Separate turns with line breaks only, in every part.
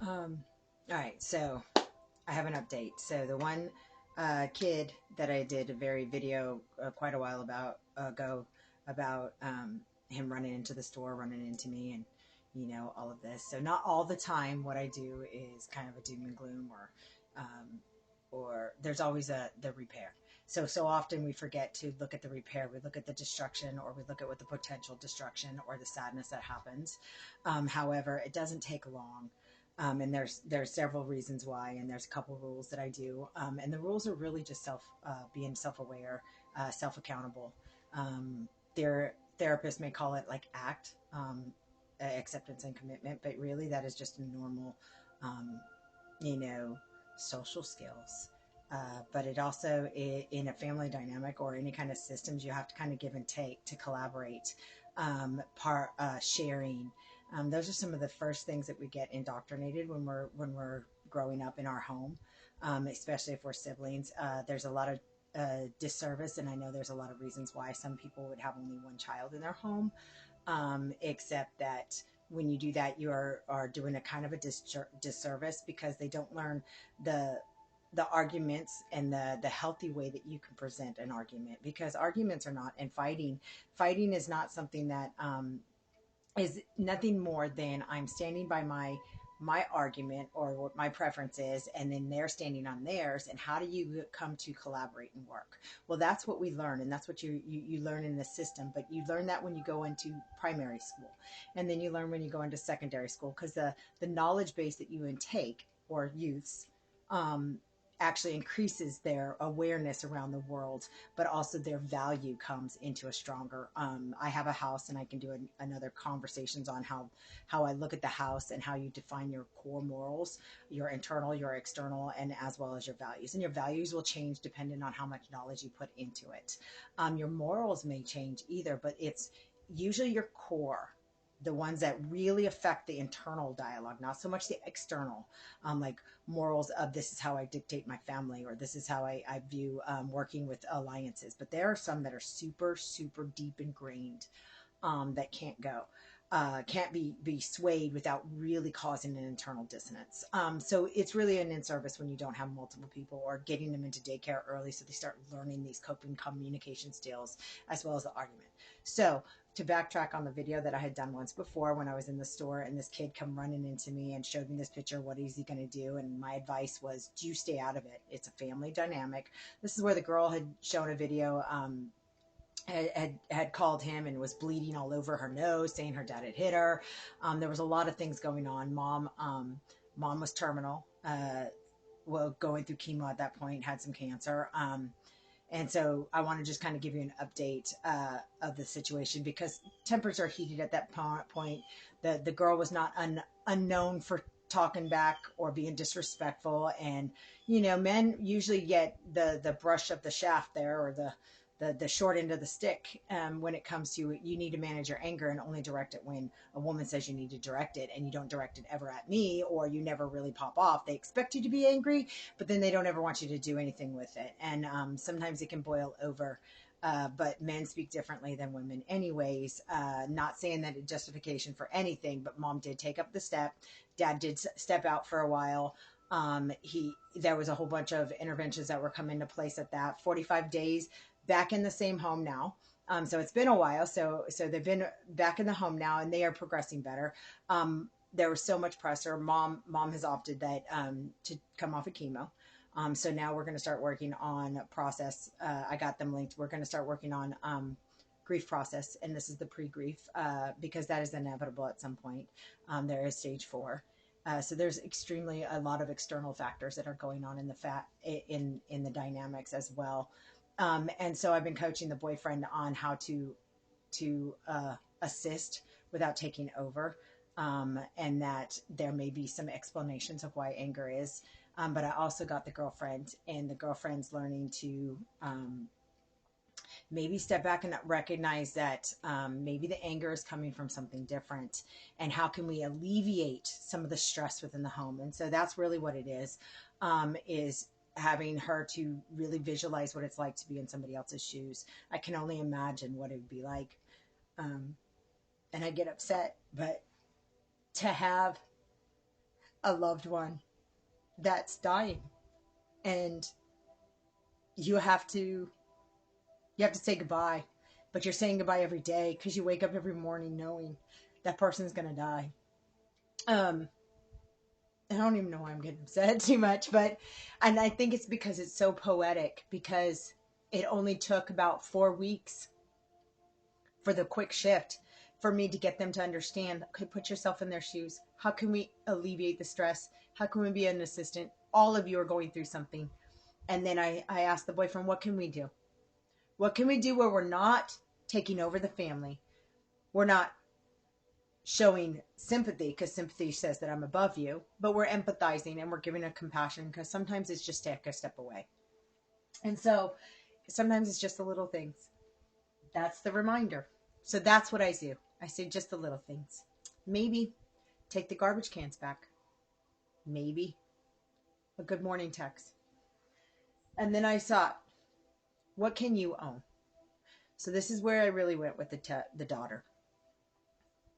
Um, all right, so I have an update. So the one kid that I did a very video quite a while ago about him running into the store, running into me, and all of this. So not all the time. What I do is kind of a doom and gloom, or there's always the repair. So often we forget to look at the repair. We look at the destruction, or we look at what the potential destruction or the sadness that happens. However, it doesn't take long. And there's several reasons why, and there's a couple rules that I do, and the rules are really just being self-aware, self-accountable. Their therapists may call it like ACT, acceptance and commitment, but really that is just a normal, um, you know, social skills. But it also, in a family dynamic or any kind of systems, you have to kind of give and take to collaborate, sharing. Those are some of the first things that we get indoctrinated when we're growing up in our home, especially if we're siblings. There's a lot of disservice, and I know there's a lot of reasons why some people would have only one child in their home, except that when you do that, you are doing a kind of a disservice because they don't learn the the arguments and the healthy way that you can present an argument, because arguments are not, and fighting is not something that is nothing more than I'm standing by my argument or what my preference is, and then they're standing on theirs, and how do you come to collaborate and work? Well, that's what we learn, and that's what you learn in the system, but you learn that when you go into primary school, and then you learn when you go into secondary school, because the knowledge base that you intake, or youths, um, actually increases their awareness around the world, but also their value comes into a stronger. I have a house, and I can do another conversations on how I look at the house and how you define your core morals, your internal, your external, and as well as your values. And your values will change depending on how much knowledge you put into it. Your morals may change either, but it's usually your core, the ones that really affect the internal dialogue, not so much the external, like morals of this is how I dictate my family, or this is how I view working with alliances. But there are some that are super, super deep ingrained, that can't go. Can't be swayed without really causing an internal dissonance. So it's really an in service when you don't have multiple people, or getting them into daycare early so they start learning these coping communication skills as well as the argument. So to backtrack on the video that I had done once before, when I was in the store and this kid come running into me and showed me this picture, what is he going to do? And my advice was, do you stay out of it? It's a family dynamic. This is where the girl had shown a video, had called him and was bleeding all over her nose, saying her dad had hit her. There was a lot of things going on. Mom was terminal, well, going through chemo at that point, had some cancer. And so I want to just kind of give you an update of the situation, because tempers are heated at that point. The girl was not unknown for talking back or being disrespectful, and men usually get the brush of the shaft there, or the short end of the stick, when it comes to, you need to manage your anger and only direct it when a woman says you need to direct it, and you don't direct it ever at me, or you never really pop off. They expect you to be angry, but then they don't ever want you to do anything with it. And sometimes it can boil over. But men speak differently than women anyways. Not saying that it's justification for anything, but mom did take up the step. Dad did step out for a while. There was a whole bunch of interventions that were come into place at that 45 days, back in the same home now. So it's been a while. So they've been back in the home now, and they are progressing better. There was so much pressure. Mom has opted that to come off of chemo. So now we're going to start working on process. I got them linked. We're going to start working on grief process, and this is the pre-grief, because that is inevitable at some point. There is stage 4. So there's extremely a lot of external factors that are going on in the dynamics as well. And so I've been coaching the boyfriend on how to assist without taking over, and that there may be some explanations of why anger is. But I also got the girlfriend, and the girlfriend's learning to maybe step back and recognize that maybe the anger is coming from something different, and how can we alleviate some of the stress within the home. And so that's really what it is having her to really visualize what it's like to be in somebody else's shoes. I can only imagine what it would be like. And I get upset, but to have a loved one that's dying, and you have to say goodbye, but you're saying goodbye every day because you wake up every morning knowing that person's going to die. um I don't even know why I'm getting upset too much, but and I think it's because it's so poetic, because it only took about 4 weeks for the quick shift for me to get them to understand, okay, put yourself in their shoes. How can we alleviate the stress? How can we be an assistant? All of you are going through something. And then I asked the boyfriend, what can we do? What can we do where we're not taking over the family? We're not showing sympathy because sympathy says that I'm above you, but we're empathizing and we're giving a compassion because sometimes it's just take a step away. And so sometimes it's just the little things. That's the reminder. So that's what I do. I say just the little things. Maybe take the garbage cans back. Maybe a good morning text. And then I thought, what can you own? So this is where I really went with the daughter.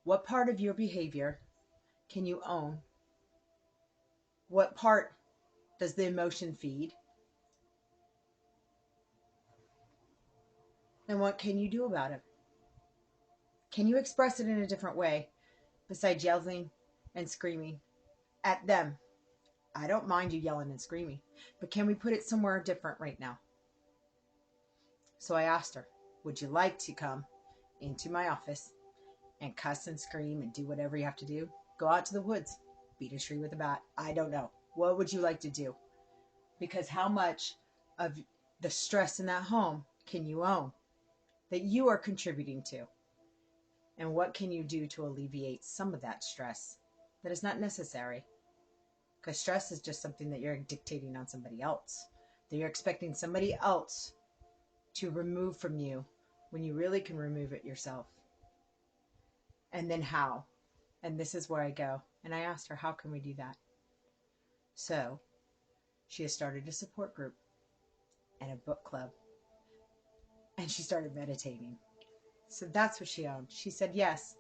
What part of your behavior can you own? What part does the emotion feed? And what can you do about it? Can you express it in a different way besides yelling and screaming at them? I don't mind you yelling and screaming, but can we put it somewhere different right now? So I asked her, would you like to come into my office and cuss and scream and do whatever you have to do? Go out to the woods, beat a tree with a bat. I don't know. What would you like to do? Because how much of the stress in that home can you own that you are contributing to? And what can you do to alleviate some of that stress that is not necessary? Because stress is just something that you're dictating on somebody else, that you're expecting somebody else to remove from you when you really can remove it yourself. And then how? And this is where I go. And I asked her, how can we do that? So she has started a support group and a book club. And she started meditating. So that's what she owned. She said, yes,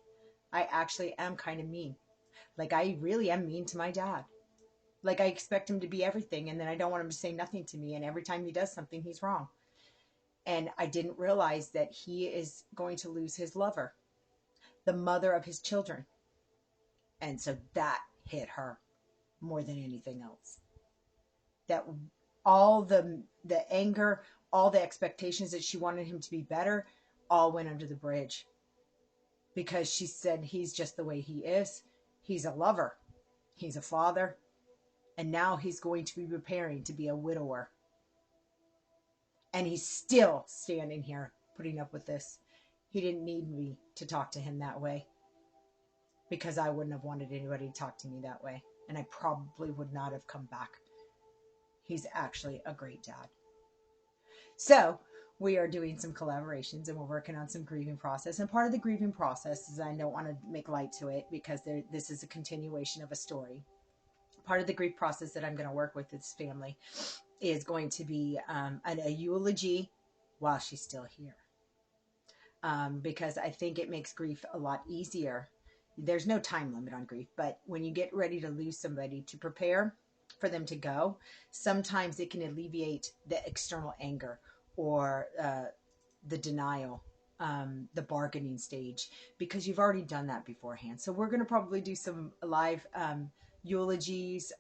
I actually am kind of mean. Like, I really am mean to my dad. Like, I expect him to be everything, and then I don't want him to say nothing to me. And every time he does something, he's wrong. And I didn't realize that he is going to lose his lover, the mother of his children. And so that hit her more than anything else. That all the anger, all the expectations that she wanted him to be better, all went under the bridge. Because she said, he's just the way he is. He's a lover. He's a father. And now he's going to be preparing to be a widower. And he's still standing here putting up with this. He didn't need me to talk to him that way, because I wouldn't have wanted anybody to talk to me that way. And I probably would not have come back. He's actually a great dad. So we are doing some collaborations and we're working on some grieving process. And part of the grieving process is, I don't want to make light to it because this is a continuation of a story. Part of the grief process that I'm going to work with this family is going to be a eulogy while she's still here. Because I think it makes grief a lot easier. There's no time limit on grief, but when you get ready to lose somebody, to prepare for them to go, sometimes it can alleviate the external anger or the denial, the bargaining stage, because you've already done that beforehand. So we're going to probably do some live eulogies,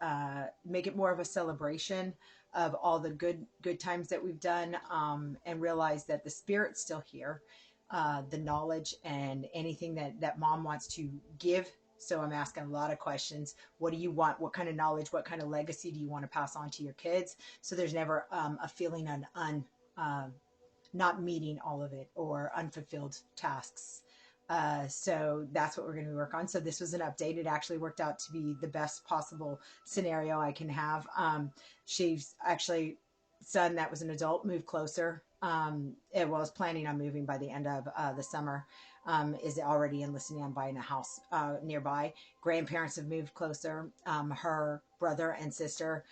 make it more of a celebration of all the good times that we've done, and realize that the spirit's still here, the knowledge and anything that mom wants to give. So I'm asking a lot of questions. What do you want? What kind of knowledge, what kind of legacy do you want to pass on to your kids? So there's never a feeling on not meeting all of it or unfulfilled tasks. So that's what we're going to work on. So this was an update. It actually worked out to be the best possible scenario I can have. She's actually, son that was an adult, moved closer. It was planning on moving by the end of the summer. Is already enlisting on buying a house nearby. Grandparents have moved closer. Her brother and sister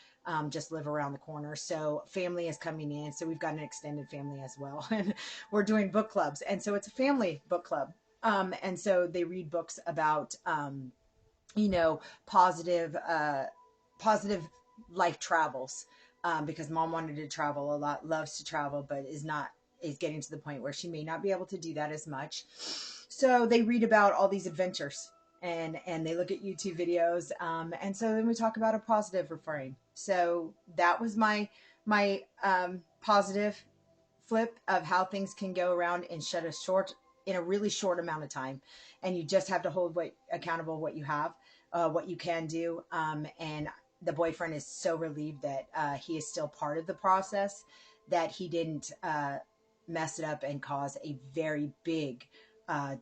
just live around the corner. So family is coming in. So we've got an extended family as well. And we're doing book clubs. And so it's a family book club. And so they read books about positive, positive life travels, because mom wanted to travel a lot, loves to travel, but is getting to the point where she may not be able to do that as much. So they read about all these adventures, and they look at YouTube videos, and so then we talk about a positive refrain. So that was my positive flip of how things can go around in a really short amount of time, and you just have to hold what accountable what you have, what you can do, and the boyfriend is so relieved that he is still part of the process, that he didn't mess it up and cause a very big uh,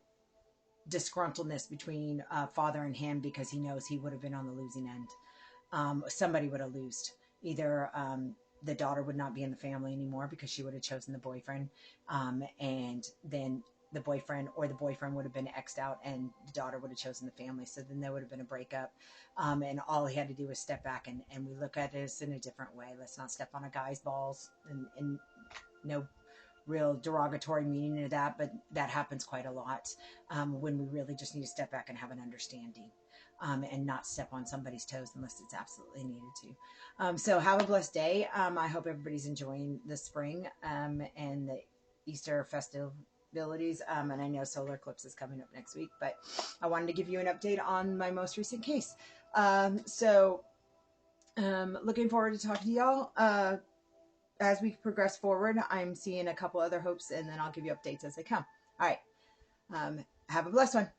disgruntledness between father and him, because he knows he would have been on the losing end. Somebody would have lost. Either the daughter would not be in the family anymore because she would have chosen the boyfriend, and then the boyfriend would have been X'd out, and the daughter would have chosen the family. So then there would have been a breakup, and all he had to do was step back, and we look at this in a different way. Let's not step on a guy's balls, and no real derogatory meaning to that, but that happens quite a lot, when we really just need to step back and have an understanding, and not step on somebody's toes unless it's absolutely needed to. So have a blessed day. I hope everybody's enjoying the spring, and the Easter festivities. And I know solar eclipse is coming up next week, but I wanted to give you an update on my most recent case. Looking forward to talking to y'all. As we progress forward, I'm seeing a couple other hopes, and then I'll give you updates as they come. All right. Have a blessed one.